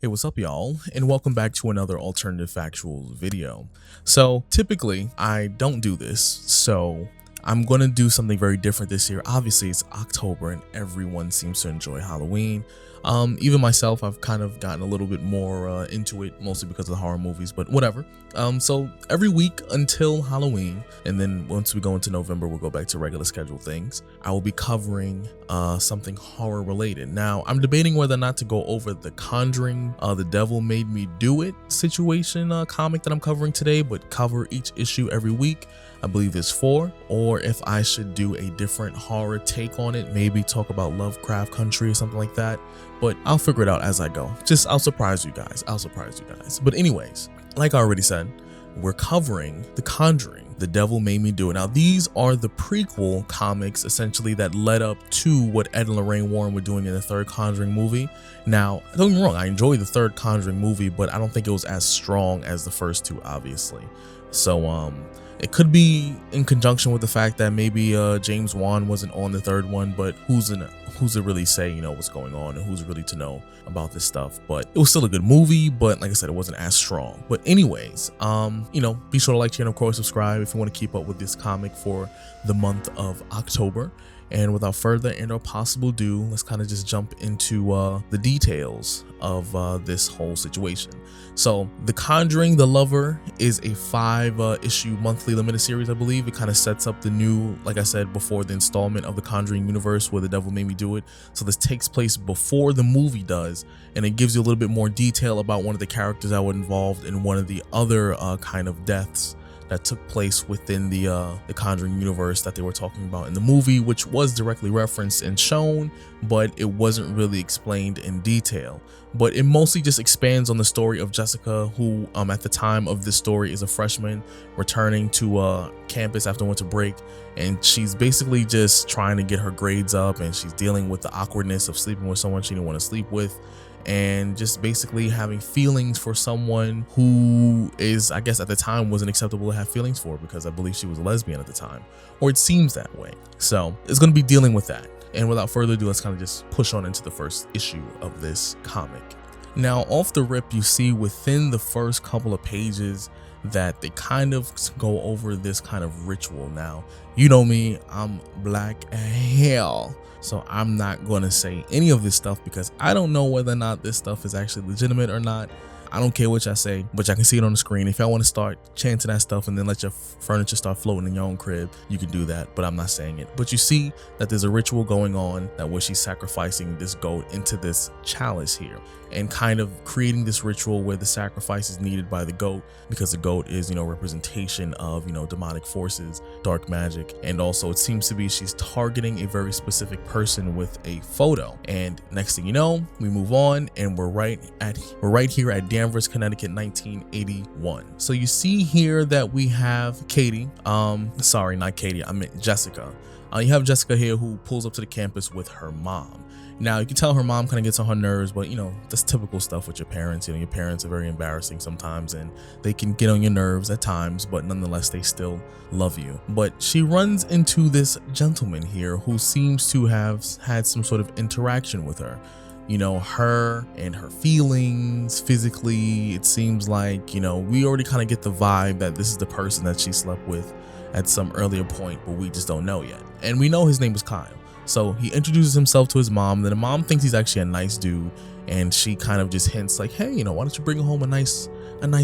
Hey, what's up y'all, and welcome back to another alternative factuals video. So typically I don't do this, so I'm gonna do something very different this year. Obviously it's October and everyone seems to enjoy Halloween. Even myself, I've kind of gotten a little bit more into it, mostly because of the horror movies, but whatever. So every week until Halloween, and then once we go into November, we'll go back to regular scheduled things. I will be covering something horror related. Now, I'm debating whether or not to go over the Conjuring, The Devil Made Me Do It situation comic that I'm covering today, but cover each issue every week. I believe there's 4, or if I should do a different horror take on it, maybe talk about Lovecraft Country or something like that, but I'll figure it out as I go. I'll surprise you guys. But anyways, like I already said, we're covering The Conjuring, The Devil Made Me Do It. Now, these are the prequel comics, essentially, that led up to what Ed and Lorraine Warren were doing in the third Conjuring movie. Now, don't get me wrong, I enjoyed the third Conjuring movie, but I don't think it was as strong as the first two, obviously. So, it could be in conjunction with the fact that maybe James Wan wasn't on the third one, but who's to really say, what's going on, and who's really to know about this stuff. But it was still a good movie, but like I said, it wasn't as strong. But anyways, be sure to like, share, and of course subscribe if you want to keep up with this comic for the month of October. And without further ado, possible ado, let's kind of just jump into the details of this whole situation. So, The Conjuring, The Lover is a 5-issue monthly limited series, I believe. It kind of sets up the new, like I said before, the installment of the Conjuring universe where The Devil Made Me Do It. So this takes place before the movie does, and it gives you a little bit more detail about one of the characters that were involved in one of the other kind of deaths that took place within the Conjuring universe that they were talking about in the movie, which was directly referenced and shown, but it wasn't really explained in detail. But it mostly just expands on the story of Jessica, who at the time of this story is a freshman returning to campus after winter break, and she's basically just trying to get her grades up, and she's dealing with the awkwardness of sleeping with someone she didn't want to sleep with, and just basically having feelings for someone who is, I guess at the time, wasn't acceptable to have feelings for, because I believe she was a lesbian at the time, or it seems that way. So it's going to be dealing with that. And without further ado, let's kind of just push on into the first issue of this comic. Now, off the rip, you see within the first couple of pages that they kind of go over this kind of ritual. Now, you know me, I'm black as hell, so I'm not going to say any of this stuff because I don't know whether or not this stuff is actually legitimate or not. I don't care what y'all say, but y'all can see it on the screen. If y'all want to start chanting that stuff and then let your furniture start floating in your own crib, you can do that, but I'm not saying it. But you see that there's a ritual going on that where she's sacrificing this goat into this chalice here, and kind of creating this ritual where the sacrifice is needed by the goat, because the goat is, representation of, demonic forces, dark magic. And also it seems to be she's targeting a very specific person with a photo. And next thing you know, we move on and we're right here at Danvers, Connecticut, 1981. So you see here that we have Katie, sorry, not Katie, I meant Jessica. You have Jessica here who pulls up to the campus with her mom. Now, you can tell her mom kind of gets on her nerves, but that's typical stuff with your parents. Your parents are very embarrassing sometimes, and they can get on your nerves at times, but nonetheless, they still love you. But she runs into this gentleman here who seems to have had some sort of interaction with her. Her and her feelings physically, it seems like, we already kind of get the vibe that this is the person that she slept with at some earlier point, but we just don't know yet. And we know his name is Kyle. So he introduces himself to his mom, and then the mom thinks he's actually a nice dude, and she kind of just hints like, hey, why don't you bring home a nice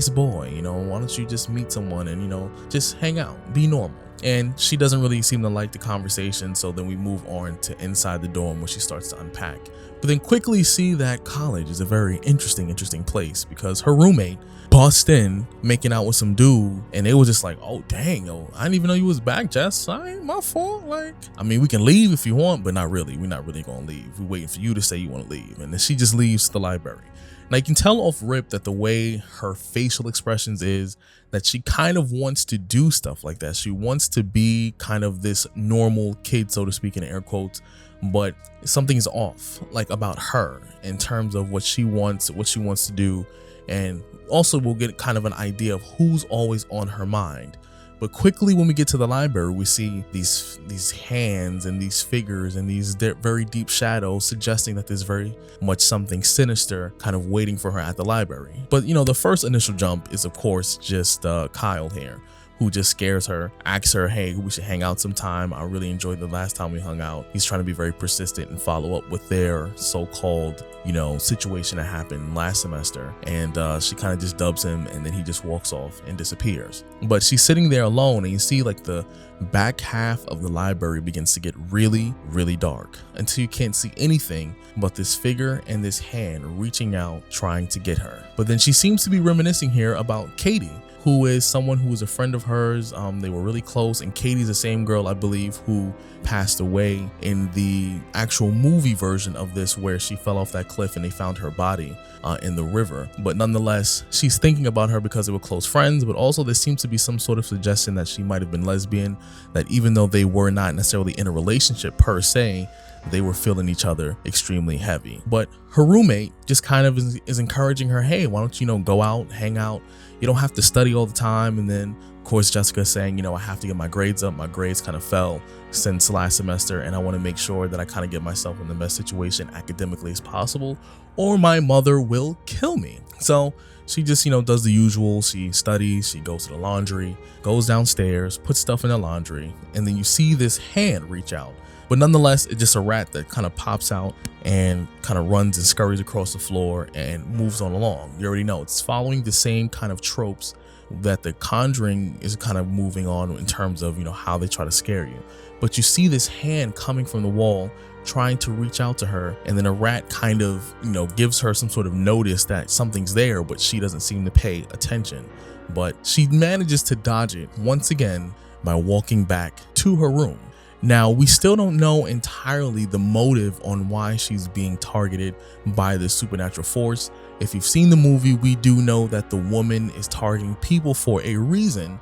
boy, why don't you just meet someone and, just hang out, be normal. And she doesn't really seem to like the conversation, so then we move on to inside the dorm where she starts to unpack. But then quickly see that college is a very interesting place, because her roommate bust in making out with some dude, and they was just like, oh dang, yo, I didn't even know you was back, Jess. I ain't my fault. We can leave if you want, but not really. We're not really gonna leave. We're waiting for you to say you want to leave. And then she just leaves the library. Now you can tell off rip that the way her facial expressions is that she kind of wants to do stuff like that. She wants to be kind of this normal kid, so to speak, in air quotes, but something's off about her in terms of what she wants to do. And also we'll get kind of an idea of who's always on her mind. But quickly when we get to the library, we see these hands and these figures and these very deep shadows suggesting that there's very much something sinister kind of waiting for her at the library. But you know, the first initial jump is of course just Kyle here, who just scares her, asks her, hey, we should hang out sometime. I really enjoyed the last time we hung out. He's trying to be very persistent and follow up with their so-called, you know, situation that happened last semester. And she kind of just dubs him, and then he just walks off and disappears. But she's sitting there alone, and you see like the back half of the library begins to get really, really dark until you can't see anything but this figure and this hand reaching out, trying to get her. But then she seems to be reminiscing here about Katie, who is someone who is a friend of hers. They were really close, and Katie's the same girl, I believe, who passed away in the actual movie version of this, where she fell off that cliff and they found her body in the river. But nonetheless, she's thinking about her because they were close friends, but also there seems to be some sort of suggestion that she might have been lesbian, that even though they were not necessarily in a relationship per se, they were feeling each other extremely heavy. But her roommate just kind of is encouraging her, hey, why don't you know, go out, hang out, you don't have to study all the time. And then of course Jessica saying, you know, I have to get my grades up. My grades kind of fell since last semester, and I want to make sure that I kind of get myself in the best situation academically as possible, or my mother will kill me. So she just, you know, does the usual. She studies, she goes to the laundry, goes downstairs, puts stuff in the laundry, and then you see this hand reach out. But nonetheless, it's just a rat that kind of pops out and kind of runs and scurries across the floor and moves on along. You already know it's following the same kind of tropes that the Conjuring is kind of moving on in terms of, you know, how they try to scare you. But you see this hand coming from the wall, trying to reach out to her, and then a rat kind of, you know, gives her some sort of notice that something's there, but she doesn't seem to pay attention. But she manages to dodge it once again by walking back to her room. Now, we still don't know entirely the motive on why she's being targeted by this supernatural force. If you've seen the movie, we do know that the woman is targeting people for a reason.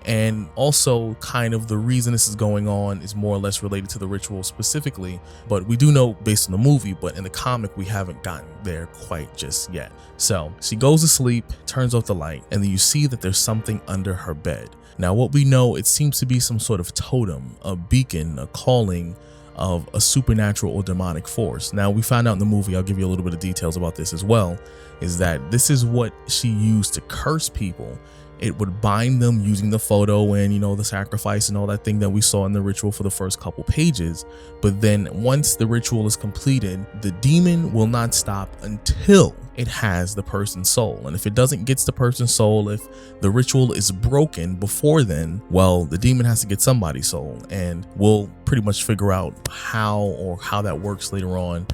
And also kind of the reason this is going on is more or less related to the ritual specifically. But we do know based on the movie, but in the comic, we haven't gotten there quite just yet. So she goes to sleep, turns off the light, and then you see that there's something under her bed. Now, what we know, it seems to be some sort of totem, a beacon, a calling of a supernatural or demonic force. Now, we find out in the movie, I'll give you a little bit of details about this as well, is that this is what she used to curse people. It would bind them using the photo and, you know, the sacrifice and all that thing that we saw in the ritual for the first couple pages. But then once the ritual is completed, the demon will not stop until it has the person's soul. And if it doesn't get the person's soul, if the ritual is broken before then, well, the demon has to get somebody's soul, and we'll pretty much figure out how that works later on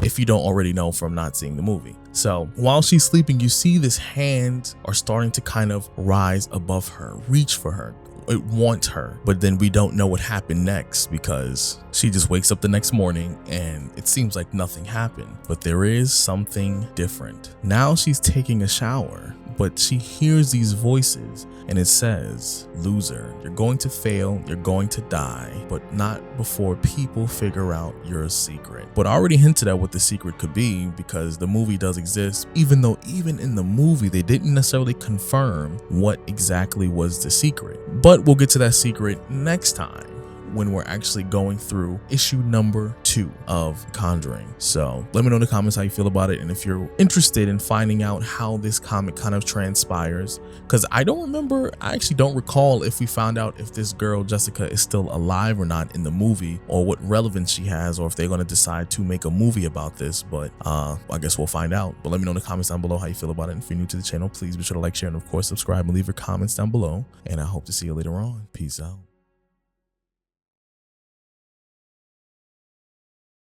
if you don't already know from not seeing the movie. So while she's sleeping, you see this hand are starting to kind of rise above her, reach for her. It wants her, but then we don't know what happened next, because she just wakes up the next morning and it seems like nothing happened. But there is something different. Now she's taking a shower, but she hears these voices and it says, loser, you're going to fail, you're going to die, but not before people figure out your secret. But I already hinted at what the secret could be, because the movie does exist, even though even in the movie they didn't necessarily confirm what exactly was the secret. But we'll get to that secret next time, when we're actually going through issue number 2 of Conjuring. So let me know in the comments how you feel about it, and if you're interested in finding out how this comic kind of transpires, because I actually don't recall if we found out if this girl Jessica is still alive or not in the movie, or what relevance she has, or if they're going to decide to make a movie about this. But I guess we'll find out. But let me know in the comments down below how you feel about it, and if you're new to the channel, please be sure to like, share, and of course subscribe, and leave your comments down below, and I hope to see you later on. Peace out.